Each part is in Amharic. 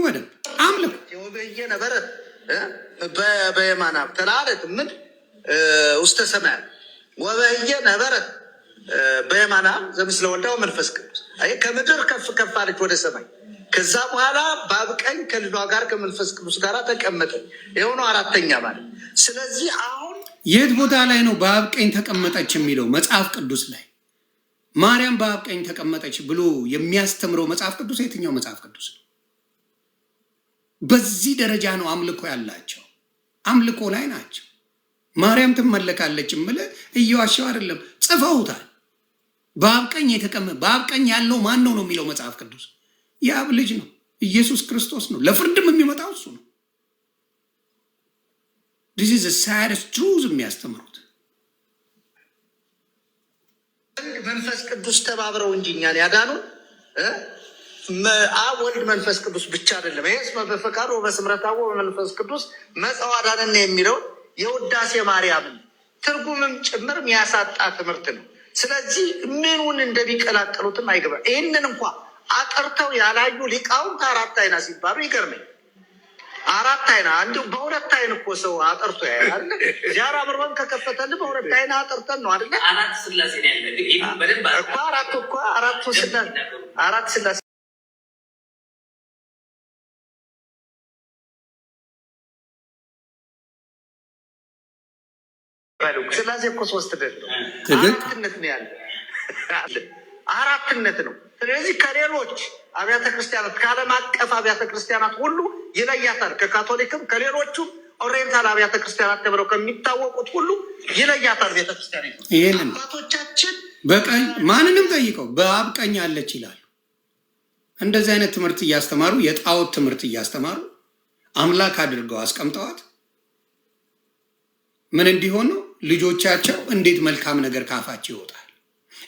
በደንብ አምልኩ። ወበየ ነበረ በየማና ተላለት ምን ውስተ ሰማያት ወበየ ነበረ በየማና ዘምስለ ወልዳው መንፈስ ቅዱስ አይ ከምድር ከፍ ከፍ አለች ወደ ሰማይ። ከዛ በኋላ በአብ ቀኝ ከልጇ ጋር ከመንፈስ ቅዱስ ጋር ተቀመጠ። የሆነው አራተኛ ማለት። ስለዚህ አሁን የት ቦታ ላይ ነው በአብ ቀኝ ተቀመጠች የሚለው መጽሐፍ ቅዱስ ላይ? ማርያም በአብ ቀኝ ተቀመጠች ብሎ የሚያስተምረው መጽሐፍ ቅዱስ የትኛው መጽሐፍ ቅዱስ ነው? በዚህ ደረጃ ነው አምልኮ ያላቸው፣ አምልኮ ላይ ናቸው። ማርያም ትመለካለች ምለ እየዋሸው አይደለም፣ ጽፈውታል። በአብ ቀኝ የተቀመጠ በአብ ቀኝ ያለው ማን ነው የሚለው መጽሐፍ ቅዱስ? የአብ ልጅ ነው፣ ኢየሱስ ክርስቶስ ነው። ለፍርድም የሚመጣው እሱ ነው። this is a saddest truth የሚያስተምሩት መንፈስ ቅዱስ ተባብረው እንጂ እኛን ያዳኑን አብ ወልድ መንፈስ ቅዱስ ብቻ አይደለም። ይሄስ በፈቃዱ በስምረታው በመንፈስ ቅዱስ መጽዋዕዳንን የሚለው የውዳሴ ማርያምን ትርጉምም ጭምር የሚያሳጣ ትምህርት ነው። ስለዚህ ምኑን እንደሚቀላቀሉትም አይገባ። ይህንን እንኳ አጥርተው ያላዩ ሊቃውንት አራት አይና ሲባሉ ይገርመኝ። አራት አይና እንዲሁ በሁለት አይን እኮ ሰው አጥርቶ ያያል። ጃራ ብርሆን ከከፈተል በሁለት አይና አጥርተን ነው አይደለ? አራት ስላሴ ነው ያለ እኮ አራቱ ስላሴ አራት ስላሴ ስላሴ እኮ ሶስት ደግ ነው። አራትነት ነው ያለ አራትነት ነው። ስለዚህ ከሌሎች አብያተ ክርስቲያናት ከዓለም አቀፍ አብያተ ክርስቲያናት ሁሉ ይለያታል። ከካቶሊክም ከሌሎቹ ኦሪየንታል አብያተ ክርስቲያናት ተብለው ከሚታወቁት ሁሉ ይለያታል ቤተክርስቲያን። ይሄንን አባቶቻችን በቀኝ ማንንም ጠይቀው በአብ ቀኝ አለች ይላሉ። እንደዚህ አይነት ትምህርት እያስተማሩ የጣዖት ትምህርት እያስተማሩ አምላክ አድርገው አስቀምጠዋት ምን እንዲሆኑ ልጆቻቸው እንዴት መልካም ነገር ካፋቸው ይወጣል፣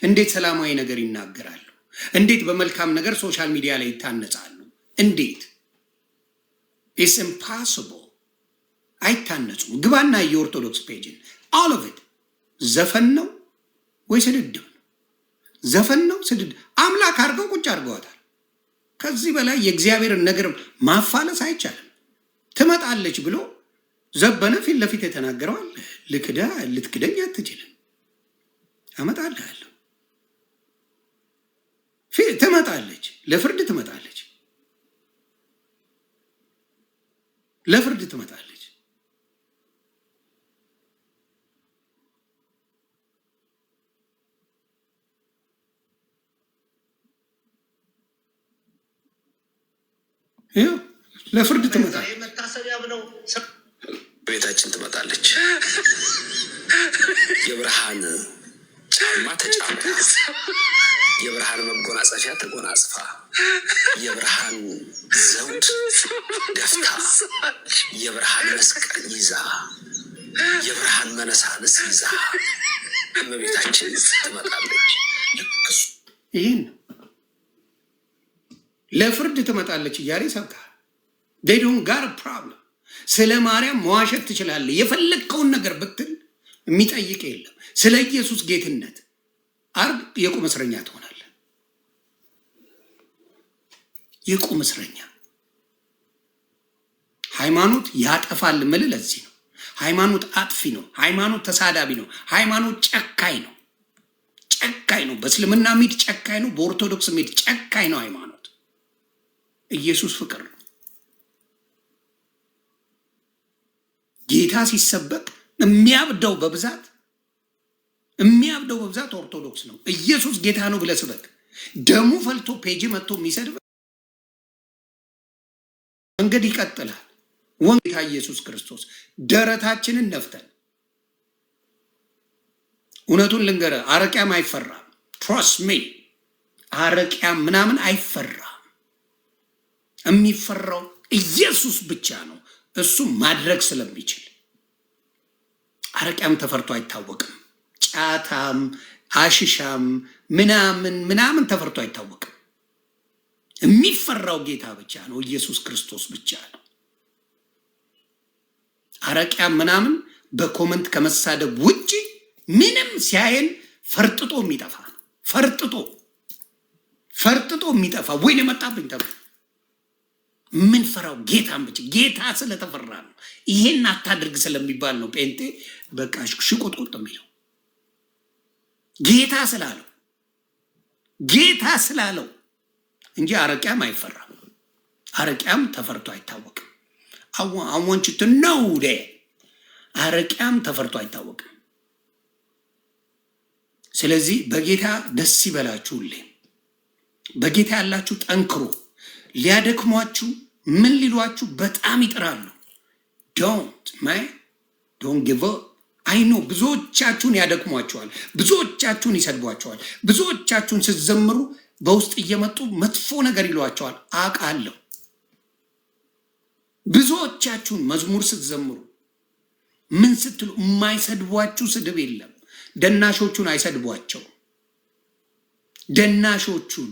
እንዴት ሰላማዊ ነገር ይናገራሉ፣ እንዴት በመልካም ነገር ሶሻል ሚዲያ ላይ ይታነጻሉ። እንዴት ኢትስ ኢምፖሲብል። አይታነጹም። ግባና የኦርቶዶክስ ፔጅን all of it ዘፈን ነው ወይ ስድድብ ነው? ዘፈን ነው ስድድብ። አምላክ አድርገው ቁጭ አድርገዋታል። ከዚህ በላይ የእግዚአብሔርን ነገር ማፋለስ አይቻልም። ትመጣለች ብሎ ዘበነ ፊት ለፊት የተናገረዋል። ልትክደኝ አትችልም፣ አመጣልሃለሁ። ትመጣለች፣ ለፍርድ ትመጣለች፣ ለፍርድ ትመጣለች። ይኸው ለፍርድ ትመጣለች። መታሰቢያ ብለው ቤታችን ትመጣለች። የብርሃን ጫማ ተጫማ፣ የብርሃን መጎናጸፊያ ተጎናጽፋ፣ የብርሃን ዘውድ ደፍታ፣ የብርሃን መስቀል ይዛ፣ የብርሃን መነሳንስ ይዛ እመቤታችን ትመጣለች። ይህን ለፍርድ ትመጣለች እያለ ይሰብካል። they don't got a problem። ስለ ማርያም መዋሸት ትችላለህ። የፈለግከውን ነገር ብትል የሚጠይቅ የለም። ስለ ኢየሱስ ጌትነት አርብ የቁም እስረኛ ትሆናለህ። የቁም እስረኛ። ሃይማኖት ያጠፋል ምል ለዚህ ነው። ሃይማኖት አጥፊ ነው። ሃይማኖት ተሳዳቢ ነው። ሃይማኖት ጨካኝ ነው። ጨካኝ ነው። በእስልምና ሚድ ጨካኝ ነው። በኦርቶዶክስ ሚድ ጨካኝ ነው። ሃይማኖት ኢየሱስ ፍቅር ነው። ጌታ ሲሰበክ የሚያብደው በብዛት ኦርቶዶክስ ነው። ኢየሱስ ጌታ ነው ብለህ ስበክ። ደሙ ፈልቶ ፔጅ መጥቶ የሚሰድብ መንገድ ይቀጥላል። ወንጌታ ኢየሱስ ክርስቶስ ደረታችንን ነፍተን እውነቱን ልንገርህ፣ አረቂያም አይፈራም። ትረስት ሚ፣ አረቂያም ምናምን አይፈራም። የሚፈራው ኢየሱስ ብቻ ነው። እሱ ማድረግ ስለሚችል። አረቂያም ተፈርቶ አይታወቅም። ጫታም አሽሻም ምናምን ተፈርቶ አይታወቅም። የሚፈራው ጌታ ብቻ ነው። ኢየሱስ ክርስቶስ ብቻ ነው። አረቂያም ምናምን በኮመንት ከመሳደብ ውጪ ምንም ሲያየን ፈርጥጦ የሚጠፋ ፈርጥጦ የሚጠፋ ወይ ለመጣብኝ ተብሎ ምን ፈራው ጌታን ብቻ። ጌታ ስለተፈራ ነው። ይሄን አታድርግ ስለሚባል ነው ጴንጤ በቃ ሽቁጥቁጥ የሚለው። ጌታ ስላለው እንጂ አረቂያም አይፈራም። አረቂያም ተፈርቶ አይታወቅም። አወንችት ነው ደ አረቂያም ተፈርቶ አይታወቅም። ስለዚህ በጌታ ደስ ይበላችሁ። ሁሌ በጌታ ያላችሁ ጠንክሮ። ሊያደክሟችሁ ምን ሊሏችሁ በጣም ይጥራሉ። ዶንት ጊቭ አፕ። አይኖ ብዙዎቻችሁን ያደክሟችኋል፣ ብዙዎቻችሁን ይሰድቧችኋል፣ ብዙዎቻችሁን ስትዘምሩ በውስጥ እየመጡ መጥፎ ነገር ይሏቸዋል። አውቃለሁ። ብዙዎቻችሁን መዝሙር ስትዘምሩ ምን ስትሉ የማይሰድቧችሁ ስድብ የለም። ደናሾቹን አይሰድቧቸው። ደናሾቹን፣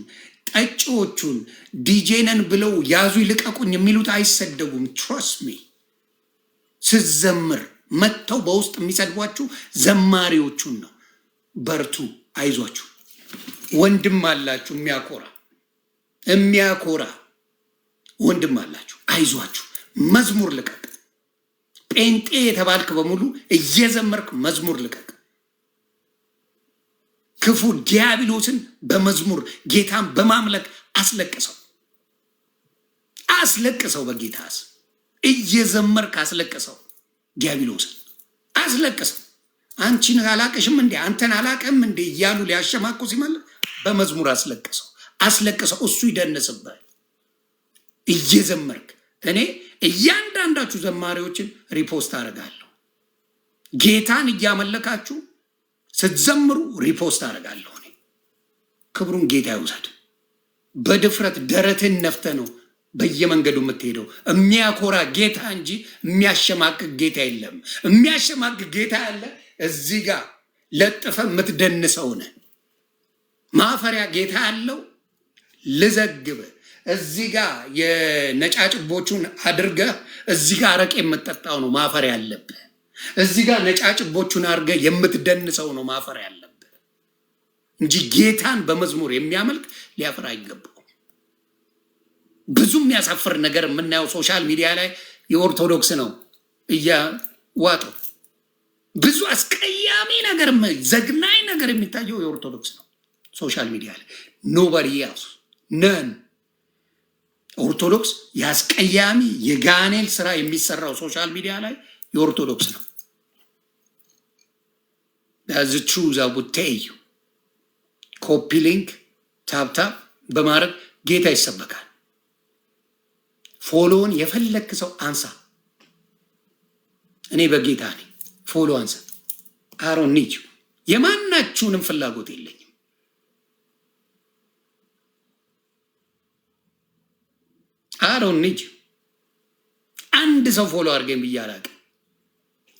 ጠጪዎቹን ዲጄነን ብለው ያዙ ይልቀቁኝ የሚሉት አይሰደቡም። ትረስት ሚ። ስትዘምር መጥተው በውስጥ የሚሰድቧችሁ ዘማሪዎቹን ነው። በርቱ፣ አይዟችሁ። ወንድም አላችሁ የሚያኮራ ወንድም አላችሁ። አይዟችሁ፣ መዝሙር ልቀቅ። ጴንጤ የተባልክ በሙሉ እየዘመርክ መዝሙር ልቀቅ። ክፉ ዲያብሎስን በመዝሙር ጌታን በማምለክ አስለቅሰው። በጌታ ስም እየዘመርክ አስለቅሰው። ዲያብሎስን አስለቅሰው። አንቺን አላቅሽም እንዴ አንተን አላቅም እንዴ እያሉ ሊያሸማቁ ሲመልክ በመዝሙር አስለቅሰው። እሱ ይደነስብሃል እየዘመርክ። እኔ እያንዳንዳችሁ ዘማሪዎችን ሪፖስት አደርጋለሁ። ጌታን እያመለካችሁ ስትዘምሩ ሪፖስት አደርጋለሁ። እኔ ክብሩን ጌታ ይውሰድ። በድፍረት ደረትን ነፍተ ነው በየመንገዱ የምትሄደው። የሚያኮራ ጌታ እንጂ የሚያሸማቅቅ ጌታ የለም። የሚያሸማቅቅ ጌታ ያለ እዚህ ጋር ለጥፈ የምትደንሰው ነህ። ማፈሪያ ጌታ ያለው ልዘግብ እዚህ ጋር የነጫጭቦቹን አድርገህ እዚህ ጋር አረቄ የምትጠጣው ነው ማፈሪያ ያለብህ። እዚህ ጋር ነጫጭቦቹን አድርገህ የምትደንሰው ነው ማፈሪያ ያለብህ እንጂ ጌታን በመዝሙር የሚያመልክ ሊያፈራ አይገባው። ብዙ የሚያሳፍር ነገር የምናየው ሶሻል ሚዲያ ላይ የኦርቶዶክስ ነው እያዋጠው። ብዙ አስቀያሚ ነገር፣ ዘግናኝ ነገር የሚታየው የኦርቶዶክስ ነው ሶሻል ሚዲያ ላይ። ኖበሪ ያሱ ነን ኦርቶዶክስ ያስቀያሚ የጋኔል ስራ የሚሰራው ሶሻል ሚዲያ ላይ የኦርቶዶክስ ነው። ዳዝቹ ዛቡቴዩ ኮፒ ሊንክ ታፕታፕ በማድረግ ጌታ ይሰበካል። ፎሎውን የፈለክ ሰው አንሳ። እኔ በጌታ ነኝ። ፎሎ አንሳ። አሮን ኒች የማናችሁንም ፍላጎት የለኝም። አሮን ኒች አንድ ሰው ፎሎ አድርገኝ ብዬ አላውቅም።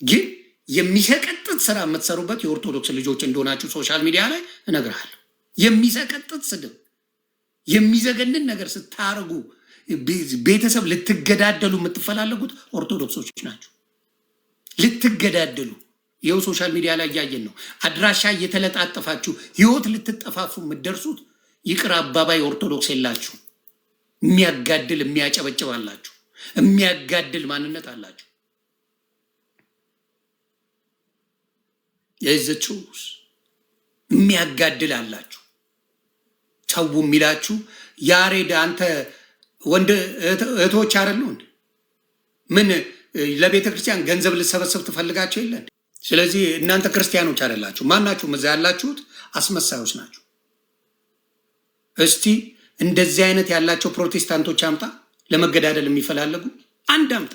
ግን የሚሰቀጥጥ ስራ የምትሰሩበት የኦርቶዶክስ ልጆች እንደሆናችሁ ሶሻል ሚዲያ ላይ እነግርሃለሁ። የሚሰቀጥጥ ስድብ፣ የሚዘገንን ነገር ስታርጉ ቤተሰብ ልትገዳደሉ የምትፈላለጉት ኦርቶዶክሶች ናቸው። ልትገዳደሉ ይኸው ሶሻል ሚዲያ ላይ እያየን ነው። አድራሻ እየተለጣጠፋችሁ ህይወት ልትጠፋፉ የምትደርሱት ይቅር አባባይ ኦርቶዶክስ የላችሁ። የሚያጋድል የሚያጨበጭብ አላችሁ። የሚያጋድል ማንነት አላችሁ። የዘቹስ የሚያጋድል አላችሁ። ተው የሚላችሁ ያሬድ አንተ ወንድ እህቶች አይደሉ እንዴ? ምን ለቤተ ክርስቲያን ገንዘብ ልሰበሰብ ትፈልጋቸው የለ? ስለዚህ እናንተ ክርስቲያኖች አይደላችሁ። ማናችሁም እዛ ያላችሁት አስመሳዮች ናችሁ። እስቲ እንደዚህ አይነት ያላቸው ፕሮቴስታንቶች አምጣ፣ ለመገዳደል የሚፈላለጉ አንድ አምጣ።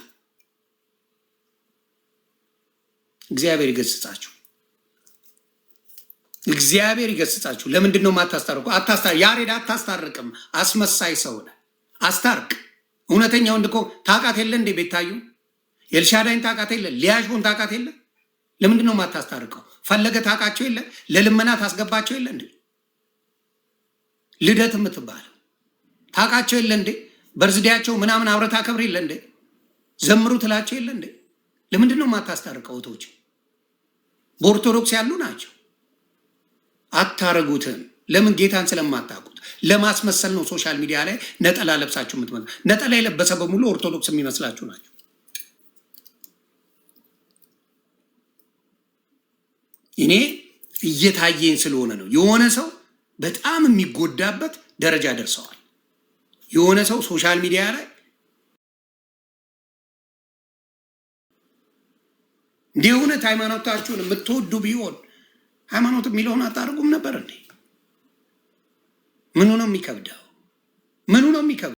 እግዚአብሔር ይገስጻችሁ። እግዚአብሔር ይገስጻችሁ። ለምንድን ነው የማታስታርቁ? ያሬድ አታስታርቅም። አስመሳይ ሰው ነህ። አስታርቅ። እውነተኛ ወንድ እኮ ታውቃት የለ እንዴ? ቤታዩ ኤልሻዳይን ታውቃት የለ? ሊያሾን ታውቃት የለ? ለምንድን ነው የማታስታርቀው? ፈለገ ታውቃቸው የለ? ለልመና ታስገባቸው የለ እንዴ? ልደት የምትባለው ታውቃቸው የለ እንዴ? በርዝዴያቸው ምናምን አብረታ ከብር የለ እንዴ? ዘምሩ ትላቸው የለ እንዴ? ለምንድን ነው የማታስታርቀው? እህቶች በኦርቶዶክስ ያሉ ናቸው። አታረጉትም። ለምን? ጌታን ስለማታውቁት። ለማስመሰል ነው ሶሻል ሚዲያ ላይ ነጠላ ለብሳችሁ የምትመጡ። ነጠላ የለበሰ በሙሉ ኦርቶዶክስ የሚመስላችሁ ናቸው። እኔ እየታየኝ ስለሆነ ነው። የሆነ ሰው በጣም የሚጎዳበት ደረጃ ደርሰዋል። የሆነ ሰው ሶሻል ሚዲያ ላይ እንደ እውነት ሃይማኖታችሁን የምትወዱ ቢሆን ሃይማኖት የሚለውን አታደርጉም ነበር እንዴ? ምኑ ነው የሚከብደው? ምኑ ነው የሚከብደው?